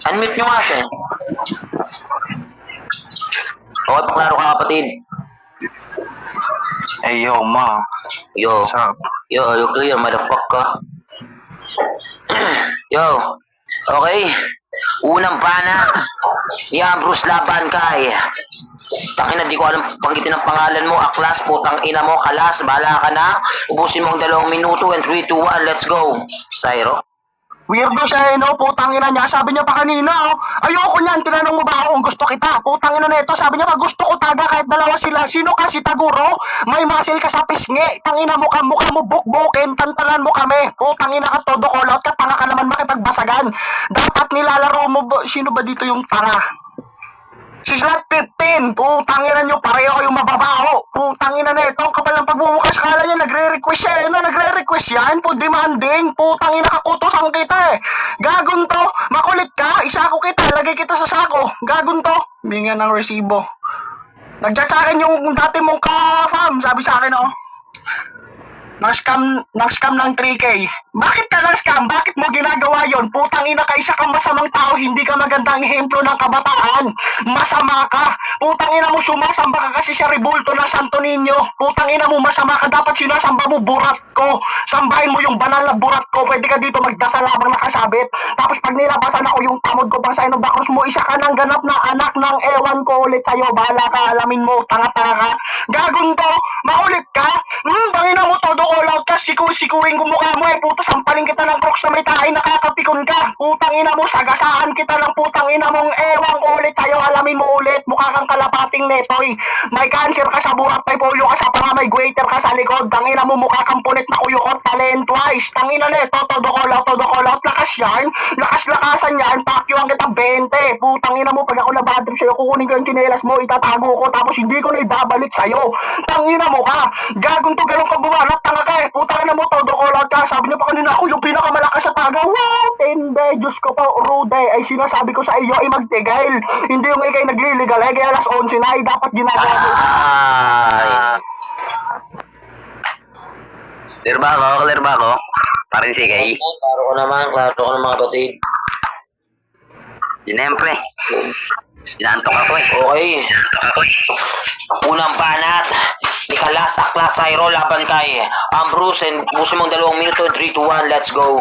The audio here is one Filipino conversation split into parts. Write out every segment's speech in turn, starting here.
Unmute nyo nga siya. Okay, paklaro ka kapatid. Hey, yo, ma. Yo. What's up? Yo, you clear, motherfucker. Yo. Okay. Unang banat. Ni Ambrose laban kay. Tangina, di ko alam panggitin ang pangalan mo. Aklas, putang ina mo, kalas. Bahala ka na. Ubusin mo ang 2 minuto. And 3, 2, 1, let's go. Sairo. Weirdo siya no? Putang ina niya. Sabi niya pa kanina, oh. Ayoko niyan. Tinanong mo ba ako kung gusto kita? Putang ina nito. Sabi niya pa, gusto ko taga kahit dalawa sila. Sino ka, si Taguro? May muscle ka sa pisngi. Tangina mo ka, mukha mo bukbukin. Tantanan mo kami. Putang ina ka, todo kolot ka. Tanga ka naman makipagbasagan. Dapat nilalaro mo ba? Sino ba dito yung tanga? Si Slot 15, putangina nyo, pareho kayong mababaho. Putangina na ito, ang kapal ng pagbubukas, kala niya nagre-request siya. Nagre-request yan, po demanding. Putangina ka, kutosan kita eh. Gagon to, makulit ka, isako kita, lagay kita sa sako. Gagon to, bingan ng resibo. Nag-chat sa akin yung dati mong ka-fam, sabi sa akin oh. Nang-scam ng 3K. Bakit ka nang-scam? Bakit mo ginagawa yon? Putang ina ka, isa kang masamang tao, hindi ka magandang ehemplo ng kabataan. Masama ka. Putang ina mo, sumasamba ka kasi sa rebulto ng Santo Niño. Putang ina mo, masama ka, dapat sinasamba mo burat ko. Sambahin mo yung banal na burat ko. Pwede ka dito magdasal habang nakasabit. Tapos pag nilabasan ako yung tamod ko pang sign of the cross mo, isa ka ng ganap na anak ng ewan ko ulit sa'yo. Bahala ka, alamin mo, tanga-tanga ka. Gagon to, maulit ka. Tangina mo, todo all out ka, sikuin ko mukha mo eh, puta, sampalin kita ng crocs na may tahay, nakakapikon ka. Putang ina mo, sagasaan kita ng putang ina mong ewan ko ulit sa'yo, alamin mo ulit, mukha kang kalapating netoy. May cancer ka sa buhat, may polio ka sa panga, may goiter ka sa likod. Tangina mo, mukha kang punit na kuyukot, talent twice. Tangina neto, todo all out, lakas yan, lakas-lakasan yan, pakyuan kita 20. Putang ina mo, pag ako nabadrip sa'yo, kukunin ko yung chinelas mo, itatago ko, tapos hindi ko na ibabalik sa'yo. Tangina mo ka, gagon to, ganun ka bumanat, tanga ka eh, putang ina mo, todo all out ka. Sabi niyo pa kanina, ako yung pinakamalakas sa taga. Wow, tinde, Diyos ko po, rude. Ay sinasabi ko sa iyo, ay magtigil. Hindi yung ikay nagliligal, ay kaya alas 11 na, ay dapat ginagawa mo. Ay. Clear ba ako? Clear ba ako? Parin si Kay. Klaro ko naman mga batid. Siyempre. Sinantok ako eh. Okay. Unang banat. Nikalas, Aklas, Sairo, laban kay Ambrose and busin mong 2 minuto, 3, 2, 1, let's go.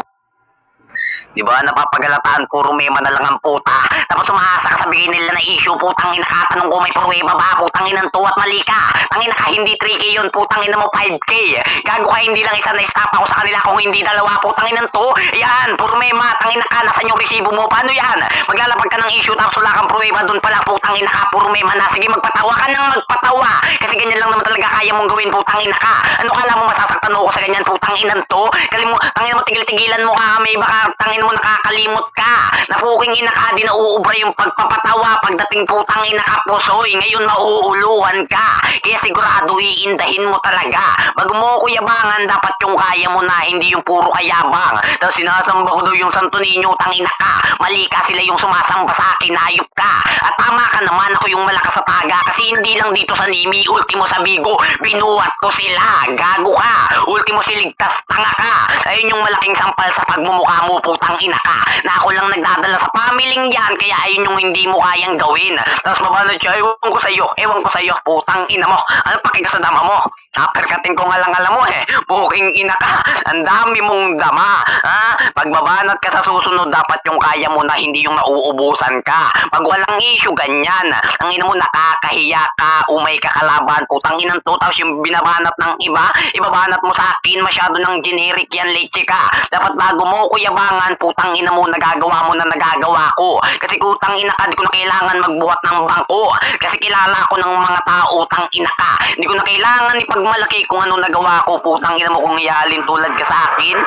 Diba, napapagalataan, puro mema na lang ang puta. Tapos umahasa ka sa bigay nila na issue, putang ina ka, tanong ko may pruweba ba, putang ina to at mali ka. Tangina ka, hindi 3K yun, putang ina mo 5K. Gago ka, hindi lang isa na stop ako sa kanila, kung hindi dalawa, putang ina to. Yan, puro mema, tangina ka, nasan yung resibo mo, paano yan? Maglalapag ka ng issue, tapos wala kang pruweba, dun pala, putang ina ka, puro mema na. Sige, magpatawa ka nang magpatawa. Kasi ganyan lang naman talaga kaya mong gawin, putang ina ka. Ano kala mo masasaktan mo ko sa ganyan, putang ina to? Tangina mo, tigil-tigilan mo ka, may baka tangin mo nakakalimot ka. Napuking ina ka, di nauubra yung pagpapatawa. Pagdating putang ina ka, pusoy, ngayon mauuluhan ka. Kaya sigurado iindahin mo talaga. Bago mo ko yabangan, dapat yung kaya mo na, hindi yung puro kayabang. Tapos sinasamba ko daw yung Santo Niño, tangina ka. Mali ka, sila yung sumasamba sa akin, hayop ka. At tama ka naman, ako yung malakas sa taga. Kasi hindi lang dito sa Nimi, ultimo sa Bigo, binuhat ko sila. Gago ka. Ultimo siligtas, tanga ka. Ayun yung malaking sampal sa pagmumukha mo, putang ina ka. Na ako lang nagdadala sa pamilyang yan, kaya ayun yung hindi mo kayang gawin. Tapos mabanod siya, ewan ko sa'yo, putang ina mo. Ano pakita sa dama mo? Naperkatin ko nga lang alam mo eh, buking ina ka, ang dami mong dama. Ha? Pagbabanat ka sa susunod, dapat yung kaya mo na, hindi yung nauubusan ka. Pag walang issue, ganyan. Ang ina mo, nakakahiya ka, umay ka kalaban, putang inang to, tapos yung binabanat ng iba, ibabanat mo sa akin, masyado ng generic yan, leche ka. Dapat bago mo ko yabangan, putang ina mo, nagagawa mo na nagagawa ko. Kasi putang ina ka, di ko na kailangan magbuhat ng bangko. Kasi kilala ko ng mga tao, tang ina ka. Hindi ko na kailangan ipagmalaki kung ano nagawa ko, putang ina mo, kung iyalin tulad ka sa akin.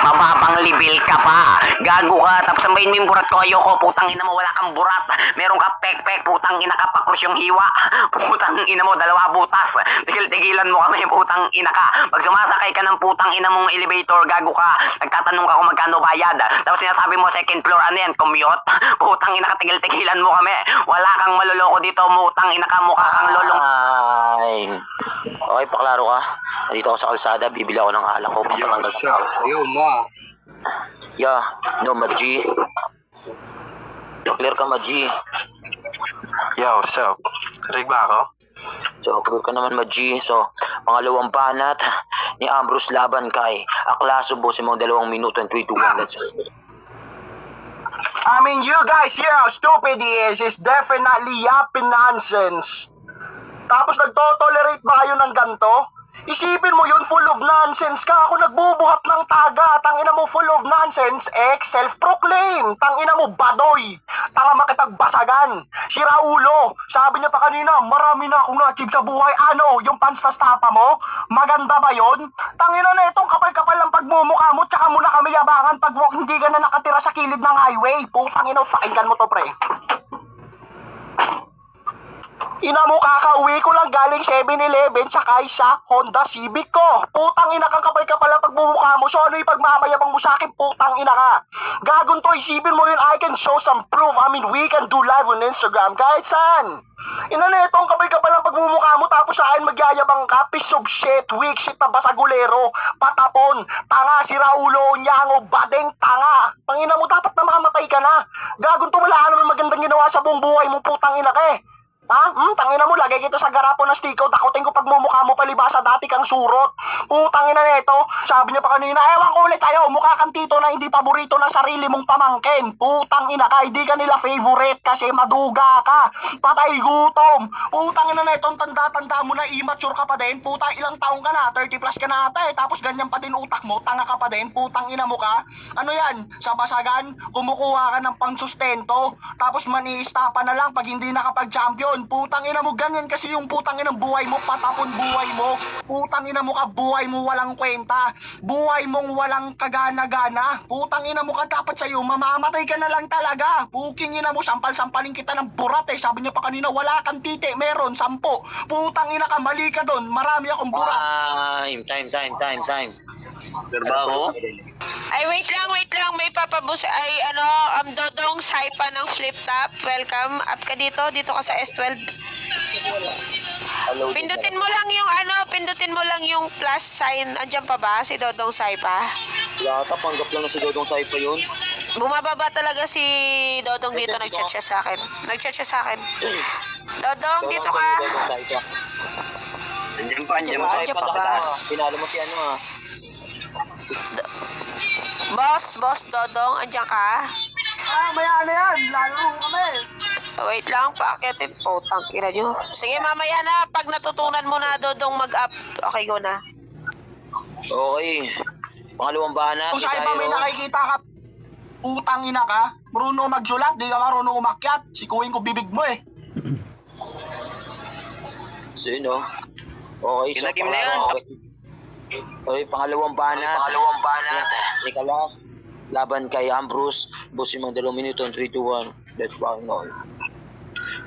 Mababang level ka pa. Gago ka, tapos sambahin mo yung burat ko, ayoko, putang ina mo, wala kang burat. Meron ka pek-pek, putang ina ka, pakrus yung hiwa. Putang ina mo, 2 butas. Tigil-tigilan mo kami, putang ina ka. Pag sumasakay ka ng putang ina mong elevator, gago ka. Nagtatanong ka kung magkano bayad. Tapos sinasabi mo, second floor, ano yan, commute? Putang ina ka, tigil-tigilan mo kami. Wala kang maloloko dito, putang ina ka, mukha kang lolong. Ay. Okay, paklaro ka. Nandito ako sa kalsada, bibili ako ng alak ko. Papatanggal sa tao. Yo, ma. Yeah, no, Mag-G. Clear ka, Maji. Yo, what's up? Rinig ba ako? So, clear ka naman, Maji. So, pangalawang banat ni Ambrose laban kay Aklaso. Boss, mga 2 minuto and 3 to 1. Let's go. I mean, you guys hear how stupid he is. It's definitely yapping nonsense. Tapos nagtotolerate ba kayo ng ganto? Isipin mo yun, full of nonsense ka. Ako nagbubuhat ng taga. Tangina mo, full of nonsense. Self-proclaim. Tangina mo, badoy. Tanga makipagbasagan. Si Raulo, sabi niya pa kanina, marami na akong na-achieve sa buhay. Ano, yung panstastapa mo? Maganda ba yun? Tangina na itong kapal-kapal ng pagmumukha mo, tsaka mo na kami yabangan pag hindi ka na nakatira sa kilid ng highway. Putang ina, pakinggan mo to, pre. Ina mo, kakauwi ko lang galing 7-Eleven tsaka sa Honda Civic ko. Putang ina kang kapal-kapal ang pagmumukha mo. So ano yung pagmamayabang mo sa akin? Putang ina ka. Gagon to, isipin mo yun, I can show some proof. I mean, we can do live on Instagram kahit saan. Ina na itong kapal-kapal ang pagmumukha mo tapos sa akin magyayabang ka. Piece of shit, weak shit na basagulero, patapon, tanga, si Raulo, Nyango, badeng, tanga. Pangina mo, dapat na makamatay ka na. Gagon to, wala ka naman magandang ginawa sa buong buhay mo, putang ina ka eh. Ha? Tangina mo, lagay kita sa garapo ng stiko. Takutin ko pagmumukha mo palibasa, dati kang surot. Putangina na ito. Sabi niya pa kanina, ewan ko ulit tayo, mukha kang tito na hindi paborito ng sarili mong pamangkin. Putangina ka, hindi ka nila favorite kasi maduga ka. Patay gutom. Putangina na ito, tanda-tanda mo na immature ka pa din. Putang ilang taong ka na, 30 plus ka na ata eh. Tapos ganyan pa din utak mo, tanga ka pa din. Putangina mo ka. Ano yan? Sa basagan, kumukuha ka ng pangsustento. Tapos maniista pa na lang pag hindi nakapag-champion. Putang ina mo, ganyan kasi yung putang inang buhay mo, patapon buhay mo. Putang ina mo ka, buhay mo walang kwenta. Buhay mong walang kagana-gana. Putang ina mo ka, dapat sa'yo, mamamatay ka na lang talaga. Puking ina mo, sampal-sampalin kita ng burat eh. Sabi niya pa kanina, wala kang titi, meron, 10. Putang ina ka, mali ka doon, marami akong burat. Time. Clear ba ako? Ay, wait lang. May papabus. Ay, Dodong Saipa ng Flip Top. Welcome. Up ka dito. Dito ka sa S12. Pindutin mo lang yung plus sign. Andiyan pa ba si Dodong Saipa? Yata, panggap lang na si Dodong Saipa yun. Bumababa talaga si Dodong dito. Nag-chat siya sa akin. Dodong, dito ka. Dodong Saipa. Andiyan pa. Andiyan pa ba? Pinalo mo si ano ah. Boss Dodong, andiyan ka? Maya na yan, lalo kami. Wait lang, paakitin. Putang ina nyo. Sige, mamaya na. Pag natutunan mo na, Dodong, mag-up. Okay, go na. Okay. Pangalawang banat Kung ni saan pa may Cairo. nakikita ka, putang ina ka, marunong magsulat, di ka marunong umakyat. Sikuin ko bibig mo eh. So yun oh. Okay, so Kinakim na yan. Okay, pangalawang banat. Ni Kalas. Laban kay Ambrose. Boss yung mga 2 minuto and 3 to 1. Let's go.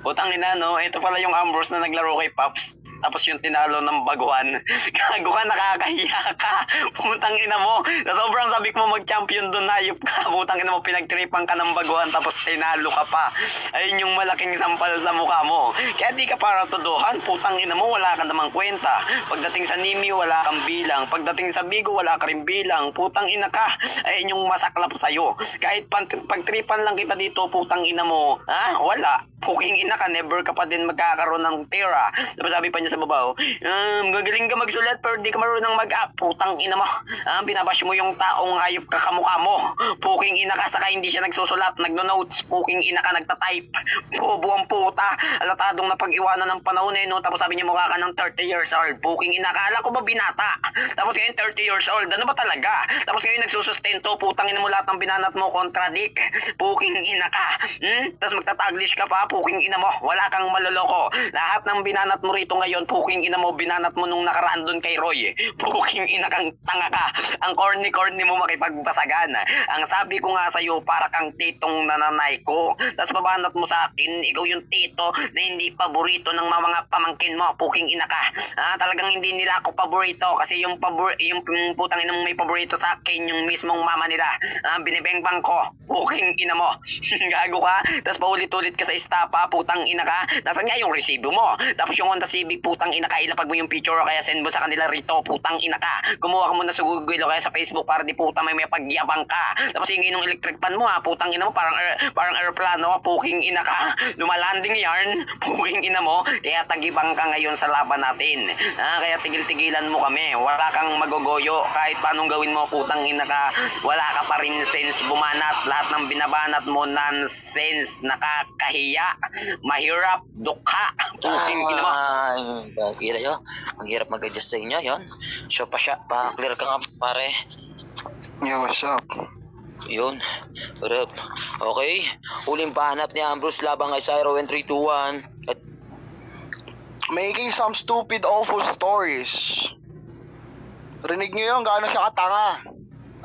Putang ina, no? Ito pala yung Ambrose na naglaro kay Pops. Tapos yung tinalo ng baguhan. Gago ka, nakakahiya ka. Putang ina mo. Sa sobrang sabik mo mag-champion doon, hayop ka. Putang ina mo, pinagtripan ka ng baguhan tapos tinalo ka pa. Ayun yung malaking sampal sa mukha mo. Kaya di ka para tuduhan. Putang ina mo, wala ka namang kwenta. Pagdating sa Nimi, wala kang bilang. Pagdating sa Bigo, wala ka rin bilang. Putang ina ka. Ayun yung masaklap sa'yo. Kahit pagtripan lang kita dito, putang ina mo. Ha? Wala. Puking ina ka, never ka pa din magkakaroon ng pera. Tapos sabi pa niya sa babaw, gagaling ka magsulat pero di ka marunong mag-up. Putang ina mo. Binabash mo yung taong hayop ka kamukha mo. Puking ina ka, saka hindi siya nagsusulat, nagno-notes. Puking ina ka, nagtatype. Bobo ang puta. Alatadong napag-iwanan ng panahon eh, no? Tapos sabi niya mukha ka ng 30 years old. Puking ina ka, alam ko ba binata? Tapos ngayon 30 years old, ano ba talaga? Tapos ngayon nagsusustento, putang ina mo lahat ng binanat mo, contradict. Puking ina ka. Tapos magtataglish ka pa, puking ina mo, wala kang maloloko. Lahat ng binanat mo rito ngayon, puking ina mo, binanat mo nung nakaraan doon kay Roy. Puking ina kang tanga ka. Ang corny-corny mo makipagbasagan. Ang sabi ko nga sa'yo, para kang titong nananay ko. Tapos babanat mo sa akin, ikaw yung tito na hindi paborito ng mga pamangkin mo. Puking ina ka. Talagang hindi nila ako paborito kasi yung putang ina mong may paborito sa akin, yung mismong mama nila. Binibengbang ko. Puking ina mo. Gago ka. Tapos paulit-ulit ka sa estapa, putang ina ka. Nasaan nga yung resibo mo? Tapos yung Honda Civic, putang ina ka, ilapag mo yung picture o kaya send mo sa kanila rito, putang ina ka. Kumuha ka muna sa Google o kaya sa Facebook para di puta may pagyabang ka. Tapos hingin ng electric pan mo ha, putang ina mo, parang aeroplano, puking ina ka. Lumalanding yarn, puking ina mo, kaya tagibang ka ngayon sa laban natin. Kaya tigil-tigilan mo kami, wala kang magogoyo, kahit paanong gawin mo, putang ina ka, wala ka pa rin sense bumanat, lahat ng binabanat mo, nonsense, nakakahiya, mahirap, dukha, puking ina mo. Ang hirap mag-adjust sa inyo, yon. So, pa-clear ka nga, pare. Yo, what's up? Yun. Rep. Okay. Huling banat ni Ambrose labang kay Cyro in 3, 2, 1. At Making some stupid awful stories. Rinig niyo yun, gaano siya katanga.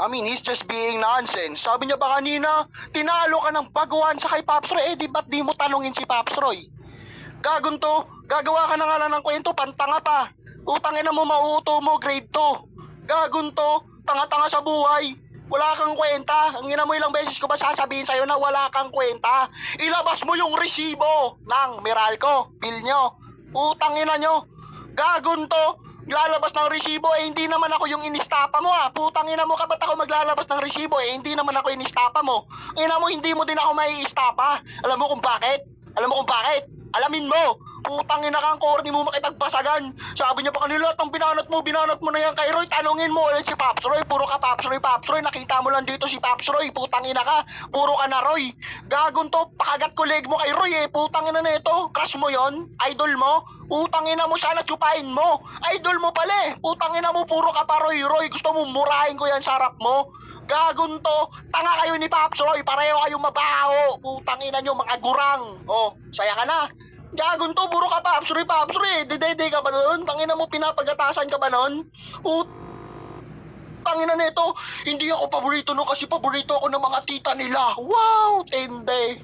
I mean, he's just being nonsense. Sabi niya ba kanina, tinalo ka ng baguhan sa kay Pops Roy, di ba't di mo tanungin si Pops Roy? Gagon to, gagawa ka na nga lang ng kwento, pantanga pa. Utangin na mo, mauuto mo, grade 2. Gagon to, tanga-tanga sa buhay. Wala kang kwenta. Ang ina mo, ilang beses ko ba sasabihin sa'yo na wala kang kwenta? Ilabas mo yung resibo ng Meralco, bill nyo. Utangin na nyo. Gagon to. Lalabas ng resibo, hindi naman ako yung inistapa mo ha. Putang ina mo ka, ba't ako maglalabas ng resibo hindi naman ako inistapa mo. Ina mo, hindi mo din ako mai-istapa. Alam mo kung bakit? Alamin mo. Putang ina kang corny mo makipagpasagan. Sabi niya pa kanila, ang binanat mo na yan kay Roy. Tanungin mo ulit si Pops Roy. Puro ka Pops Roy. Nakita mo lang dito si Pops Roy. Putang ina ka. Puro ka na Roy. Gagon to. Pakagat ko leg mo kay Roy Putang ina na ito. Crush mo yon. Idol mo. Putang ina mo siya, natsupain mo. Idol mo pala Putang ina mo, puro ka pa Roy. Gusto mo murahin ko yan sa harap mo. Gagon to. Tanga kayo ni Pops Roy. Pareho kayong mabaho. Putang ina nyo, mga gurang. Oh, saya ka na. Gagon to, puro ka Pops Roy. Dede ka ba nun? Tangina mo, pinapagatasan ka ba nun? Tangina nito, hindi ako paborito no kasi paborito ako ng mga tita nila. Wow, tende.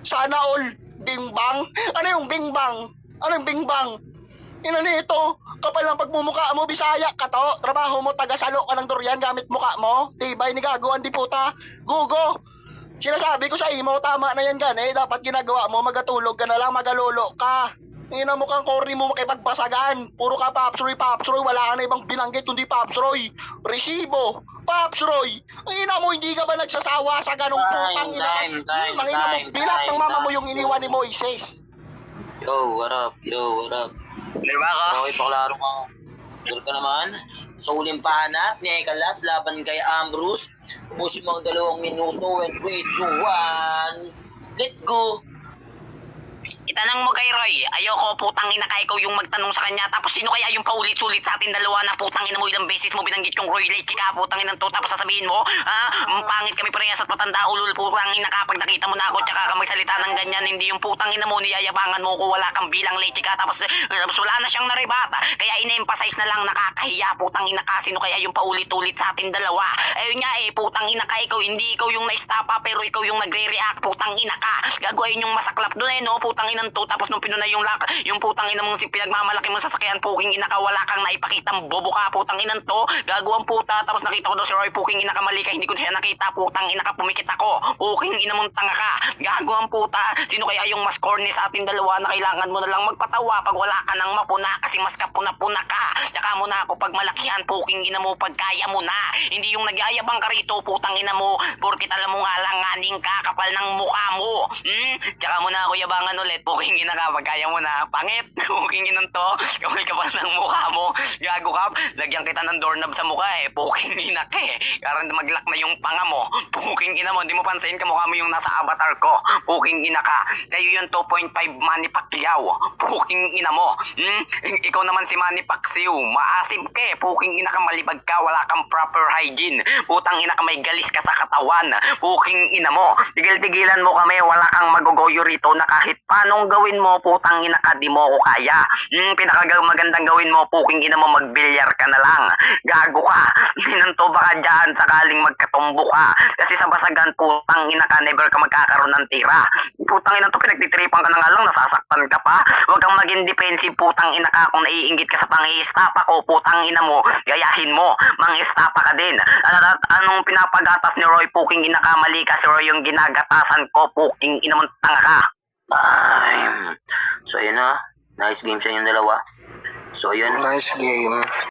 Sana all. Bingbang? Ano yung bingbang? Ina nito, kapal lang pagmumukha mo, Bisaya ka to. Trabaho mo, taga-salo ka ng durian gamit mukha mo. Tibay ni gago, di puta. Gugo. Sinasabi ko sa imo, tama na yan gan dapat ginagawa mo, magatulog ka na lang, magalolo ka. Ina mo kang corny mo makipagpasagan. Puro ka Pops Roy, wala ka na ibang binanggit kundi Pops Roy. Resibo, Pops Roy. Ina mo, hindi ka ba nagsasawa sa ganong putang ina? Ang ina mo, bilat ng mama mo yung iniwan ni Moises. Yo, what up? Diba ka? Okay, paklaro ka. Sure ka naman. Sa huling banat ni Ekalas laban kay Ambrose. Ubusin mo ang 2 minuto. 3, 2, 1. Let's go. Itanong mo kay Roy, ayoko putang ina ka ikaw yung magtanong sa kanya, tapos sino kaya yung paulit-ulit sa atin dalawa na putang ina mo ilang beses mo binanggit yung Roy Leche ka, putang ina to, tapos sasabihin mo, pangit kami parehas at matanda ulul, putang ina ka, pag nakita mo na ako tsaka ka magsalita ng ganyan, hindi yung putang ina mo, niyayabangan mo ko, wala kang bilang Leche ka, tapos wala na siyang naribata, kaya ina-emphasize na lang nakakahiya, putang ina ka, sino kaya yung paulit-ulit sa atin dalawa, ayun nga putang ina ka, ikaw, hindi ikaw yung na-stapa, pero ikaw yung nagre-react, putang ina ka, gagawin yung masaklap doon no, putang ina to, tapos nung pinunay yung putang ina mong pinagmamalaki mo sa sasakyan, puking ina ka, wala kang naipakitang bobo ka, putang ina to, gagawang puta, tapos nakita ko daw si Roy, puking ina ka, mali ka, hindi ko siya nakita, putang ina ka, pumikit ako, puking ina mong tanga ka, gagawang puta, sino kaya yung mas corny sa ating dalawa na kailangan mo na lang magpatawa pag wala ka nang mapuna, kasi mas kapuna-puna ka, tsaka mo na ako pag malakihan, puking ina mo, pag kaya mo na, hindi yung nagyayabang ka rito, putang ina mo, porkit alam mo nga lang nganing ka, kapal ng mukha mo, tsaka mo na ako yabangan ulit, puking ina ka, pag kaya mo na, pangit, puking ina to, kapal kapal ng mukha mo, gago ka, lagyan kita ng doorknob sa mukha puking ina ka karang maglak na yung panga mo, puking ina mo, hindi mo pansin kamukha mo yung nasa avatar ko, puking ina ka, kayo yung 2.5 Manny Pacquiao, puking ina mo, ikaw naman si Manny Pacquiao, maasim ka puking ina ka, malibag ka, wala kang proper hygiene, putang ina ka, may galis ka sa katawan, puking ina mo, tigil-tigilan mo kami, wala kang magugoyo rito na kahit panong gawin mo, putang ina ka, di mo ko kaya, pinakamagandang gawin mo, puking ina mo, magbilyar ka na lang, gago ka, ninanto baka dyan sakaling magkatumbo ka, kasi sa basagan, putang ina ka, never ka magkakaroon ng tira, putang ina to, pinagtitripan ka na nga lang, nasasaktan ka pa, huwag kang maging defensive, putang ina ka, kung naiinggit ka sa pang-i-stapa ko, putang ina mo, gayahin mo, mang-istapa ka din, anong pinapagatas ni Roy, puking ina ka, mali ka, si Roy yung ginagatasan ko, puking ina mo, tanga ka. Time. So, yun na. Nice game sa inyong dalawa. So, yun. Nice game.